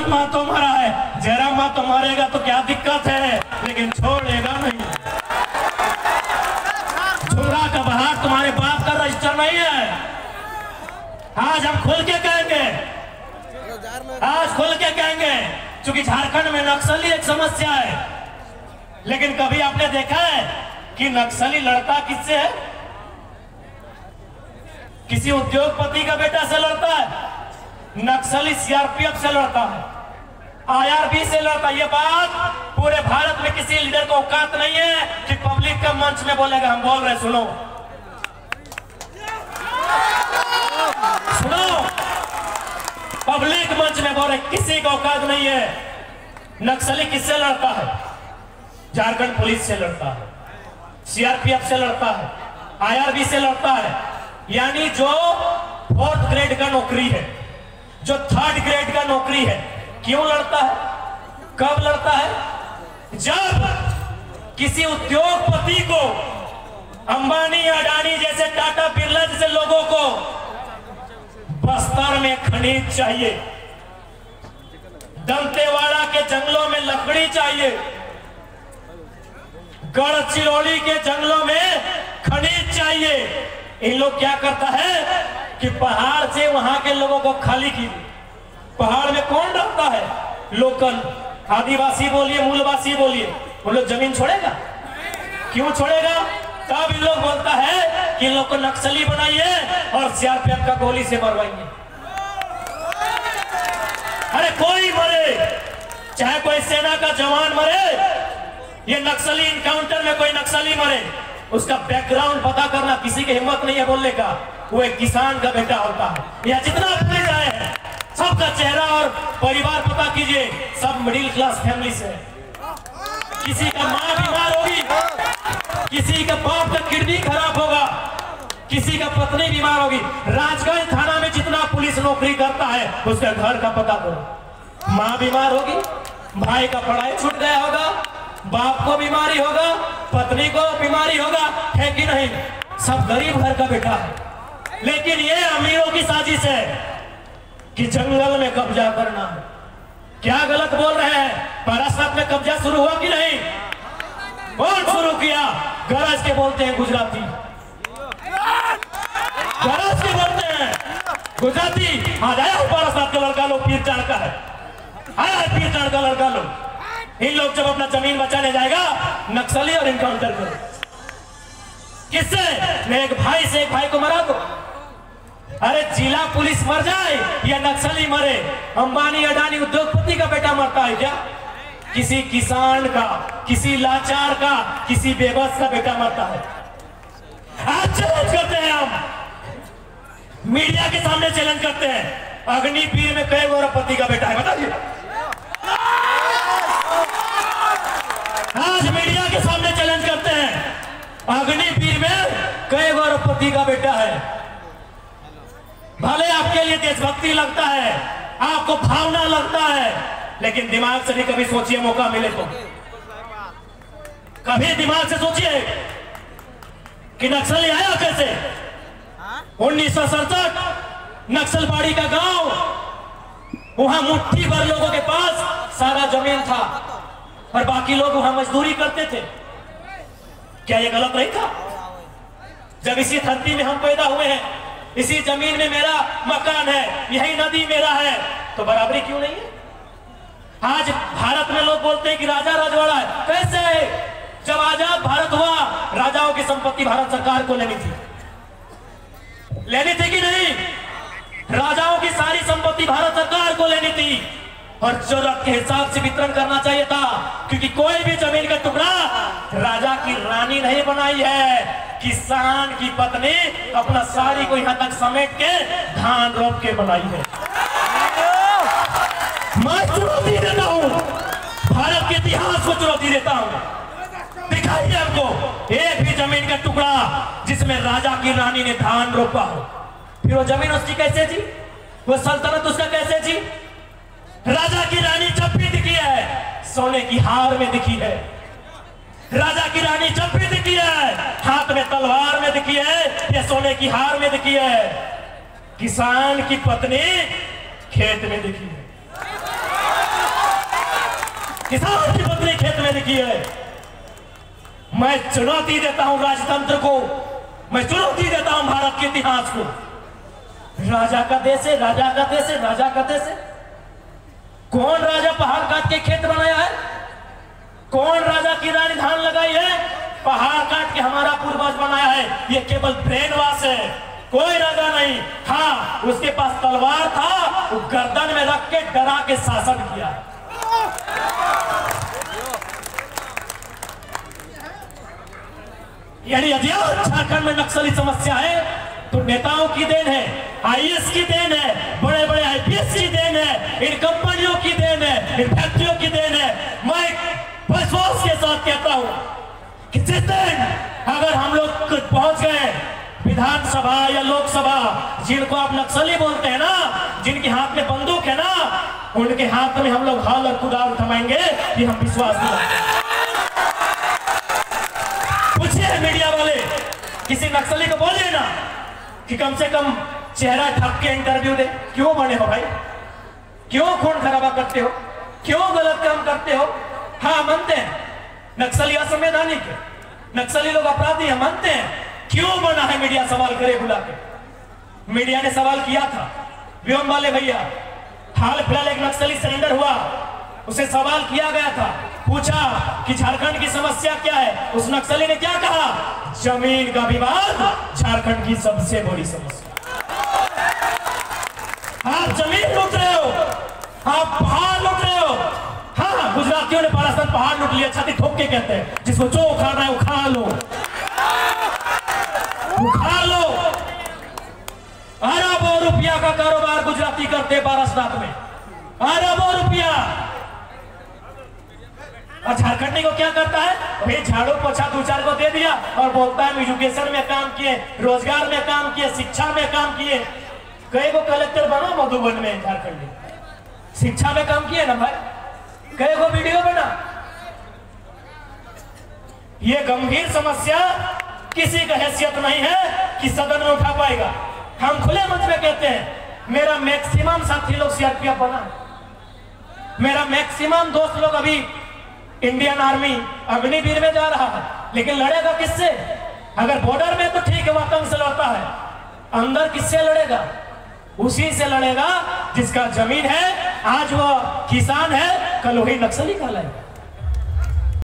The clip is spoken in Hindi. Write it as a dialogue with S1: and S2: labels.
S1: जयराम माँ तो मरा है, जयराम माँ तो मरेगा तो क्या दिक्कत है, लेकिन छोड़ेगा नहीं। झुमरा का बहार तुम्हारे बाप का रजिस्टर नहीं है। आज हम खुल के कहेंगे, आज खुल के कहेंगे, क्योंकि झारखंड में नक्सली एक समस्या है। लेकिन कभी आपने देखा है कि नक्सली लड़ता किससे है? किसी उद्योगपति का बेटा से लड़ता है। नक्सली सीआरपीएफ से लड़ता है, आईआरबी से लड़ता है। ये बात पूरे भारत में किसी लीडर को औकात नहीं है कि पब्लिक का मंच में बोलेगा। हम बोल रहे, सुनो सुनो, पब्लिक मंच में बोल रहे, किसी का औकात नहीं है। नक्सली किससे लड़ता है? झारखंड पुलिस से लड़ता है, सीआरपीएफ से लड़ता है, आईआरबी से लड़ता है। यानी जो 4th ग्रेड का नौकरी है, जो 3rd ग्रेड का नौकरी है, क्यों लड़ता है? कब लड़ता है? जब किसी उद्योगपति को, अंबानी अडानी जैसे, टाटा बिरला जैसे लोगों को बस्तर में खनिज चाहिए, दंतेवाड़ा के जंगलों में लकड़ी चाहिए, गढ़चिरौली के जंगलों में खनिज चाहिए। इन लोग क्या करता है कि पहाड़ से वहां के लोगों को खाली की। पहाड़ में कौन रहता है? लोकल आदिवासी बोलिए, मूलवासी बोलिए, वो लोग जमीन छोड़ेगा? क्यों छोड़ेगा? तब इन लोग बोलता है कि इन लोग को नक्सली बनाइए और सीआरपीएफ का गोली से मरवाएंगे। अरे कोई मरे, चाहे कोई सेना का जवान मरे, ये नक्सली इनकाउंटर में कोई नक्सली मरे, उसका बैकग्राउंड पता करना किसी की हिम्मत नहीं है बोलने का। वो एक किसान का बेटा होता है। या जितना पुलिस आए हैं सबका चेहरा और परिवार पता कीजिए, सब मिडिल क्लास फैमिली से। किसी का माँ बीमार होगी, किसी का बाप का किडनी खराब होगा, किसी का पत्नी बीमार होगी। राजगंज थाना में जितना पुलिस नौकरी करता है उसका घर का पता करो। माँ बीमार होगी, भाई का पढ़ाई छूट गया होगा, बाप को बीमारी होगा, पत्नी को बीमारी होगा, है कि नहीं? सब गरीब घर का बेटा है। लेकिन ये अमीरों की साजिश है कि जंगल में कब्जा करना है। क्या गलत बोल रहे हैं? पारासात में कब्जा शुरू हुआ कि नहीं? कौन शुरू किया? गरज के बोलते हैं गुजराती, गरज के बोलते हैं गुजराती। आज आया पारासात का लड़का लोग, पीर चाड़ का है, आया है पीर चाड़ का लड़का लोग। इन लोग जब अपना जमीन बचाने जाएगा, नक्सली और इनकाउंटर करो। किससे? एक भाई से एक भाई को मरा दो। अरे जिला पुलिस मर जाए या नक्सली मरे, अंबानी अडानी उद्योगपति का बेटा मरता है क्या? किसी किसान का, किसी लाचार का, किसी बेबस का बेटा मरता है। आज चैलेंज करते हैं, हम मीडिया के सामने चैलेंज करते हैं, अग्निवीर में कई गौरवपति का बेटा है, बताइए। आज मीडिया के सामने चैलेंज करते हैं, अग्निवीर में कई गौरवपति का बेटा है। भले आपके लिए देशभक्ति लगता है, आपको भावना लगता है, लेकिन दिमाग से भी कभी सोचिए, मौका मिले तो कभी दिमाग से सोचिए कि नक्सली आया कैसे। 1967 नक्सलबाड़ी का गांव, वहां मुट्ठी भर लोगों के पास सारा जमीन था और बाकी लोग वहां मजदूरी करते थे। क्या ये गलत नहीं था? जब इसी धरती में हम पैदा हुए हैं, इसी जमीन में मेरा मकान है, यही नदी मेरा है, तो बराबरी क्यों नहीं है? आज भारत में लोग बोलते हैं कि राजा रजवाड़ा है। कैसे? जब आजाद भारत हुआ, राजाओं की संपत्ति भारत सरकार को लेनी थी, लेनी थी कि नहीं? राजाओं की सारी संपत्ति भारत सरकार को लेनी थी और जरूरत के हिसाब से वितरण करना चाहिए था, क्योंकि कोई भी जमीन का टुकड़ा राजा की रानी नहीं बनाई है, किसान की पत्नी अपना साड़ी को यहाँ तक समेट के धान रोप के बनाई है। मैं चुनौती देता हूँ, भारत के इतिहास को चुनौती देता हूँ। दिखाइए हमको एक भी जमीन का टुकड़ा जिसमें राजा की रानी ने धान रोपा हो। फिर वो जमीन उसकी कैसे जी? वो सल्तनत उसका कैसे जी? राजा की रानी जब भी दिखी है सोने की हार में दिखी है, राजा की रानी जब भी दिखी है हाथ में तलवार में दिखी है या सोने की हार में दिखी है, किसान की पत्नी खेत में दिखी है। किसान की पत्नी खेत में लिखी है। मैं चुनौती देता हूं राजतंत्र को, मैं चुनौती देता हूं भारत के इतिहास को। राजा का देश है, राजा का देश है, राजा का देश है। कौन राजा पहाड़ काट के खेत बनाया है? कौन राजा की रानी धान लगाई है? पहाड़ काट के हमारा पूर्वज बनाया है। ये केवल ब्रेन वॉश है, कोई राजा नहीं। हाँ, उसके पास तलवार था, वो गर्दन में रख के डरा के शासन किया। यानी यदि झारखंड में नक्सली समस्या है तो नेताओं की देन है, आईएएस की देन है, बड़े बड़े आईपीएस की देन है, इन कंपनियों की देन है, इन फैक्ट्रियों की देन है। मैं विश्वास के साथ कहता हूं कि जिस दिन अगर हम लोग पहुंच गए विधानसभा या लोकसभा, जिनको आप नक्सली बोलते हैं ना, जिनके हाथ में बंदूक है ना, उनके हाथ में हम लोग हाल और कुदाल थमाएंगे, ये हम विश्वास दिलाते। पूछिए मीडिया वाले, किसी नक्सली को बोलिए ना कि कम से कम चेहरा ढक के इंटरव्यू दे। क्यों बने हो भाई? क्यों खून खराबा करते हो? क्यों गलत काम करते हो? हाँ, मानते हैं नक्सली असंवैधानिक है, नक्सली लोग अपराधी है, मानते हैं। क्यों बना है? मीडिया सवाल करे बुला के। मीडिया ने सवाल किया था, व्योम वाले भैया, हाल फिलहाल एक नक्सली सरेंडर हुआ, उसे सवाल किया गया था, पूछा कि झारखंड की समस्या क्या है। उस नक्सली ने क्या कहा? जमीन का विवाद झारखंड की सबसे बड़ी समस्या। आप जमीन लूट रहे हो, आप पहाड़ लूट रहे हो। हाँ, गुजरातियों ने पारास्तान पहाड़ लूट लिया, छाती ठोक के कहते हैं, जिसको जो उखाड़ना है उखाड़ लो, उखाड़ लो। अरबों रुपया का कारोबार गुजराती करते पारास्तान में, अरबों रुपया। और झारखंडी को क्या करता है? भाई झाड़ू पोछा दो चार को दे दिया और बोलता है एजुकेशन में काम किए, रोजगार में काम किए, शिक्षा में काम किए। कई को कलेक्टर बना मधुबन में झारखंडी, शिक्षा में काम किए ना भाई, कई को वीडियो बना। ये गंभीर समस्या किसी का हैसियत नहीं है कि सदन में उठा पाएगा। हम खुले मंच में कहते हैं, मेरा मैक्सिमम साथी लोग सीआरपीएफ बना, मेरा मैक्सिमम दोस्त लोग अभी इंडियन आर्मी अग्निवीर में जा रहा है, लेकिन लड़ेगा किससे? अगर बॉर्डर में तो ठीक है, वतन से लड़ता है, अंदर किससे लड़ेगा? उसी से लड़ेगा जिसका जमीन है, आज वो किसान है, कल वही नक्सली कहलाएगा।